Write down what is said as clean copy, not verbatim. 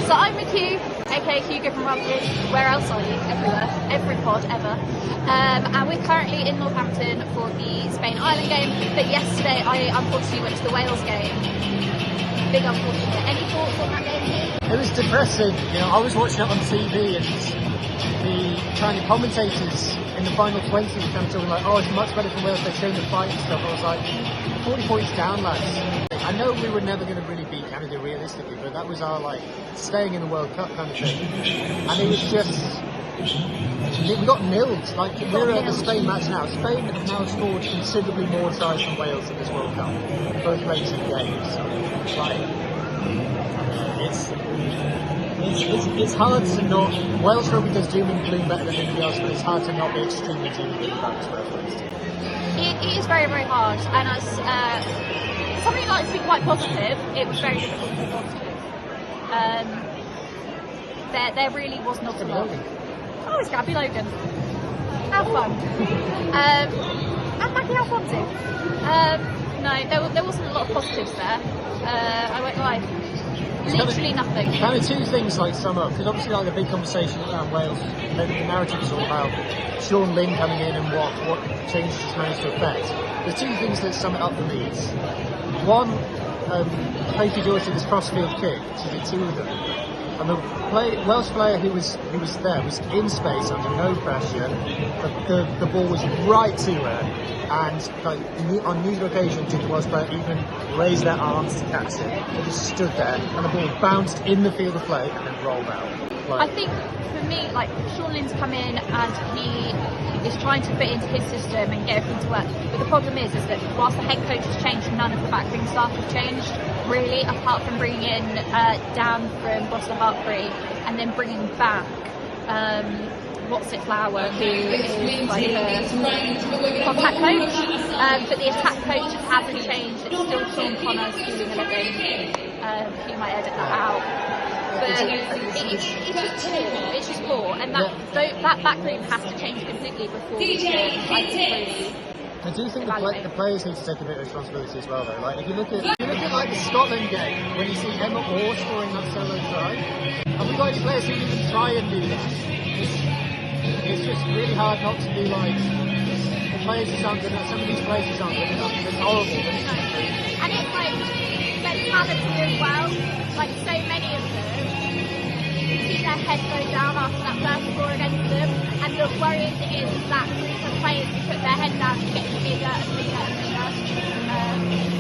So I'm with Hugh, aka Hugo from Rugby. Where else are you? Everywhere. Every pod ever. And we're currently in Northampton for the Spain-Ireland game. But yesterday I unfortunately went to the Wales game. Big unfortunate. Any thoughts on that game? It was depressing. You know, I was watching it on TV and the kind of commentators in the final 20 were kind of talking like, oh, it's much better for Wales, they're showing the fight and stuff. I was like, 40 points down, lads. I know we were never going to really beat Canada realistically, but that was our, like, staying in the World Cup kind of thing. And it was just, we got nilled. Like, we're at the Spain match now. Spain have now scored considerably more tries than Wales in this World Cup. Both played 2 games. Like, it's hard to not. Welsh rugby does doom and gloom better than anybody else, but it's hard to not be extremely doom and gloom about this Welsh rugby team. It is very, very hard, and as somebody who likes to be quite positive, it was very difficult to be positive. There really was not a lot. Oh, it's Gabby Logan. How fun. And Maggie Alfonso. No, there wasn't a lot of positives there. I won't lie. Literally nothing. Kind of 2 things like sum up, because obviously like the big conversation around Wales, the narrative is all about Sean Lynn coming in and what changes he's managed to affect. There's 2 things that sum it up for me. It's one, Kofi George did this crossfield kick, she did 2 of them. And the Welsh player who was there was in space under no pressure. The ball was right to her, and like, on neither occasion did the Welsh player even raise their arms to catch it. They just stood there, and the ball bounced in the field of play and then rolled out. I think for me, like, Sean Lynn's come in and he is trying to fit into his system and get everything to work. But the problem is that whilst the head coach has changed, none of the backroom staff have changed, really, apart from bringing in Dan from Gloucester Hartbury and then bringing back Flower, who is like a contact coach. But the attack coach hasn't changed. It's still Sean Connors doing a living. He might edit that out. But it's just poor, and that backroom has to change completely before we can I do think the players need to take a bit of responsibility as well, though. Like, if you look at like the Scotland game, when you see Emma Orr scoring that solo try, have we got any players who even try and do that? It's just really hard not to be like, the players just aren't good enough. Some of these players just aren't good enough. It's horrible. And it's like mentality as well. Like, so many of them, you see their head go down after that first score against them, and the worrying thing is that group of players who put their head down to get bigger and bigger and bigger.